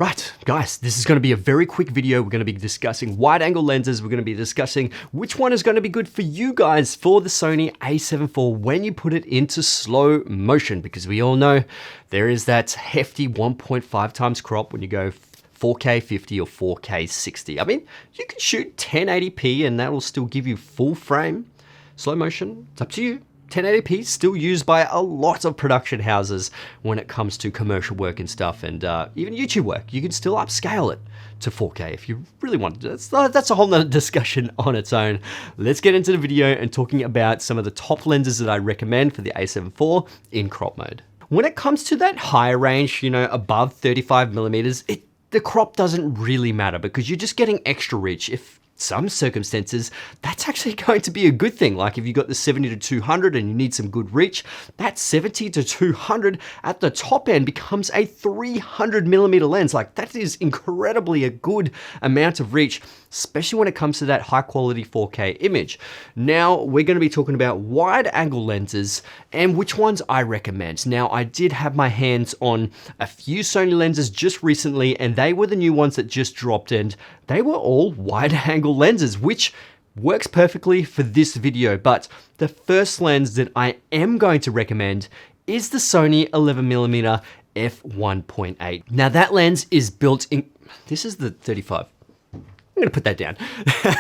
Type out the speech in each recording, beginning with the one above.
Right, guys, this is going to be a very quick video. We're going to be discussing wide angle lenses. We're going to be discussing which one is going to be good for you guys for the Sony A7 IV when you put it into slow motion, because we all know there is that hefty 1.5 times crop when you go 4K 50 or 4K 60. I mean, you can shoot 1080p and that will still give you full frame slow motion. It's up to you. 1080p is still used by a lot of production houses when it comes to commercial work and stuff, and even YouTube work. You can still upscale it to 4K if you really want to. That's a whole nother discussion on its own. Let's get into the video and talking about some of the top lenses that I recommend for the A7 IV in crop mode. When it comes to that higher range, above 35 millimeters, the crop doesn't really matter because you're just getting extra reach. If some circumstances, that's actually going to be a good thing. Like if you got the 70 to 200 and you need some good reach, that 70 to 200 at the top end becomes a 300 millimeter lens. Like that is incredibly a good amount of reach, especially when it comes to that high quality 4K image. Now we're going to be talking about wide angle lenses and which ones I recommend. Now I did have my hands on a few Sony lenses just recently, and they were the new ones that just dropped, and they were all wide angle lenses, which works perfectly for this video. But the first lens that I am going to recommend is the Sony 11mm f1.8. Now that lens is built in, this is the 35. I'm gonna put that down.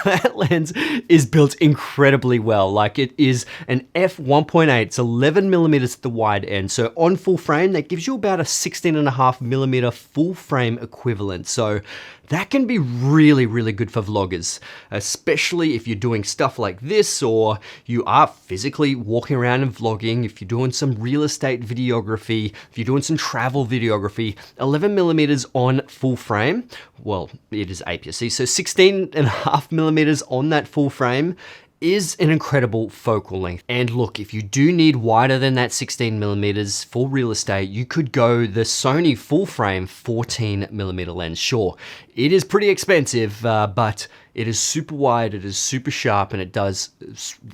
That lens is built incredibly well. Like it is an f1.8, it's 11 millimeters at the wide end. So on full frame, that gives you about a 16.5 millimeter full frame equivalent. So that can be really, really good for vloggers, especially if you're doing stuff like this, or you are physically walking around and vlogging, if you're doing some real estate videography, if you're doing some travel videography. 11 millimeters on full frame, well, it is APS-C, so 16.5 millimeters on that full frame is an incredible focal length. And look, if you do need wider than that 16 millimeters for real estate, you could go the Sony full frame 14 millimeter lens. Sure, it is pretty expensive, but it is super wide, it is super sharp, and it does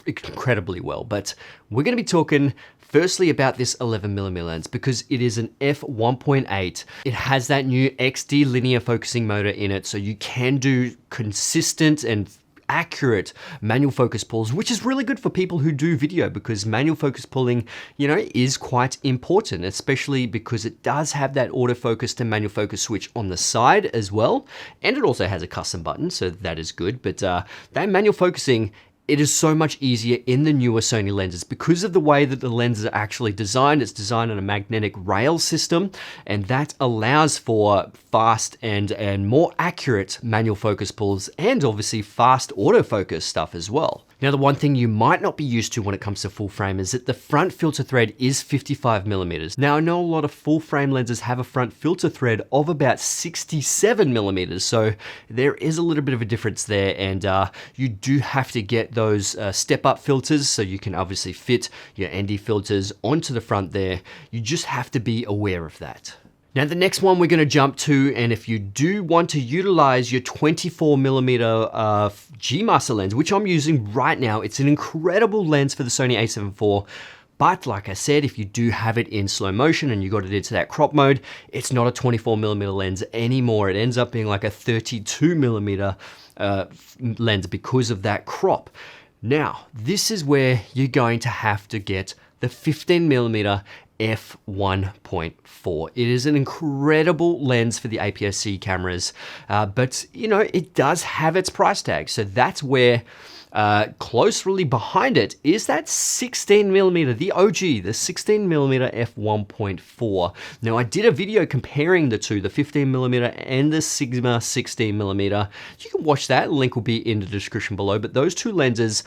incredibly well. But we're gonna be talking firstly about this 11mm lens because it is an f1.8. It has that new XD linear focusing motor in it, so you can do consistent and accurate manual focus pulls, which is really good for people who do video, because manual focus pulling, is quite important, especially because it does have that autofocus to manual focus switch on the side as well. And it also has a custom button, so that is good. But that manual focusing, it is so much easier in the newer Sony lenses because of the way that the lenses are actually designed. It's designed on a magnetic rail system, and that allows for fast and more accurate manual focus pulls, and obviously fast autofocus stuff as well. Now, the one thing you might not be used to when it comes to full frame is that the front filter thread is 55 millimeters. Now, I know a lot of full frame lenses have a front filter thread of about 67 millimeters, so there is a little bit of a difference there, and you do have to get those step-up filters, so you can obviously fit your ND filters onto the front there. You just have to be aware of that. Now the next one we're going to jump to, and if you do want to utilize your 24mm G Master lens, which I'm using right now, it's an incredible lens for the Sony A7 IV. But like I said, if you do have it in slow motion and you got it into that crop mode, it's not a 24mm lens anymore. It ends up being like a 32mm lens because of that crop. Now, this is where you're going to have to get the 15mm f1.4. It is an incredible lens for the APS-C cameras, but it does have its price tag. So that's where closely behind it is that 16mm, the OG, the 16mm f1.4. Now I did a video comparing the two, the 15mm and the Sigma 16mm. You can watch that, link will be in the description below, but those two lenses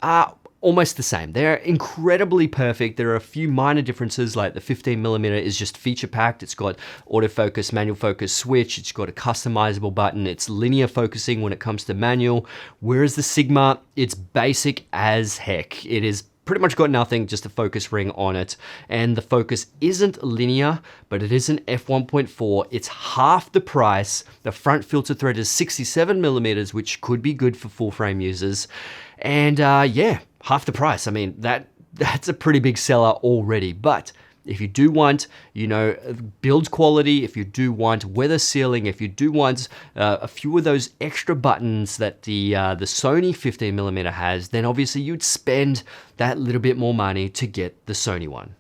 are almost the same. They're incredibly perfect. There are a few minor differences, like the 15mm is just feature packed. It's got autofocus, manual focus switch. It's got a customizable button. It's linear focusing when it comes to manual. Whereas the Sigma, it's basic as heck. It is pretty much got nothing, just a focus ring on it. And the focus isn't linear, but it is an f1.4. It's half the price. The front filter thread is 67mm, which could be good for full frame users. And yeah, half the price. I mean, that's a pretty big seller already. But if you do want, you know, build quality, if you do want weather sealing, if you do want a few of those extra buttons that the Sony 15mm has, then obviously you'd spend that little bit more money to get the Sony one.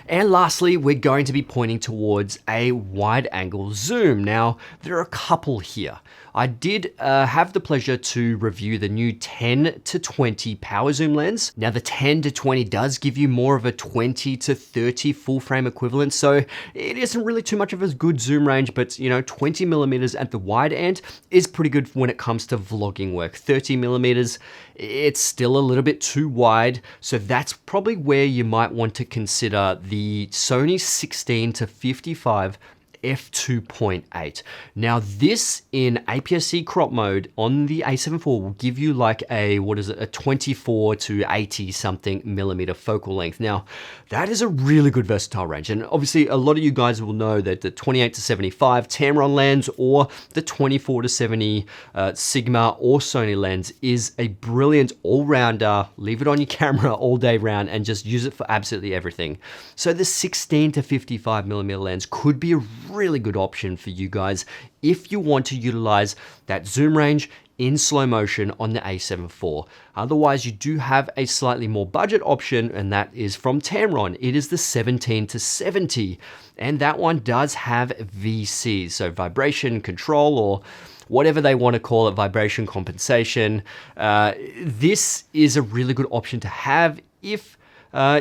And lastly, we're going to be pointing towards a wide angle zoom. Now, there are a couple here. I did have the pleasure to review the new 10 to 20 power zoom lens. Now the 10 to 20 does give you more of a 20 to 30 full frame equivalent, so it isn't really too much of a good zoom range, but you know, 20 millimeters at the wide end is pretty good when it comes to vlogging work. 30 millimeters, it's still a little bit too wide, so that's probably where you might want to consider the Sony 16 to 55 f2.8. Now this in APS-C crop mode on the A7IV will give you like a, what is it, a 24 to 80 something millimeter focal length. Now that is a really good versatile range, and obviously a lot of you guys will know that the 28 to 75 Tamron lens or the 24 to 70 Sigma or Sony lens is a brilliant all-rounder. Leave it on your camera all day round and just use it for absolutely everything. So the 16 to 55 millimeter lens could be a really good option for you guys if you want to utilize that zoom range in slow motion on the A7IV. Otherwise, you do have a slightly more budget option, and that is from Tamron. It is the 17 to 70, and that one does have VC, so vibration control, or whatever they want to call it, vibration compensation. This is a really good option to have if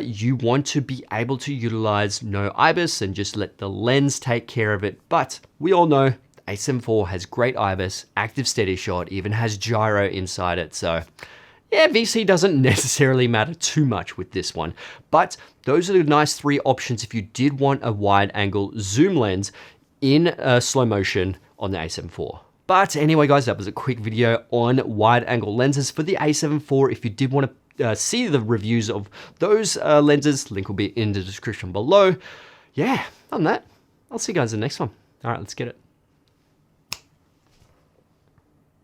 you want to be able to utilize no IBIS and just let the lens take care of it. But we all know A7IV has great IBIS, active steady shot, even has gyro inside it. So yeah, VC doesn't necessarily matter too much with this one. But those are the nice three options if you did want a wide angle zoom lens in slow motion on the A7IV. But anyway, guys, that was a quick video on wide angle lenses for the A7IV. If you did want to see the reviews of those lenses, link will be in the description below. Yeah, other than that, I'll see you guys in the next one. All right, let's get it.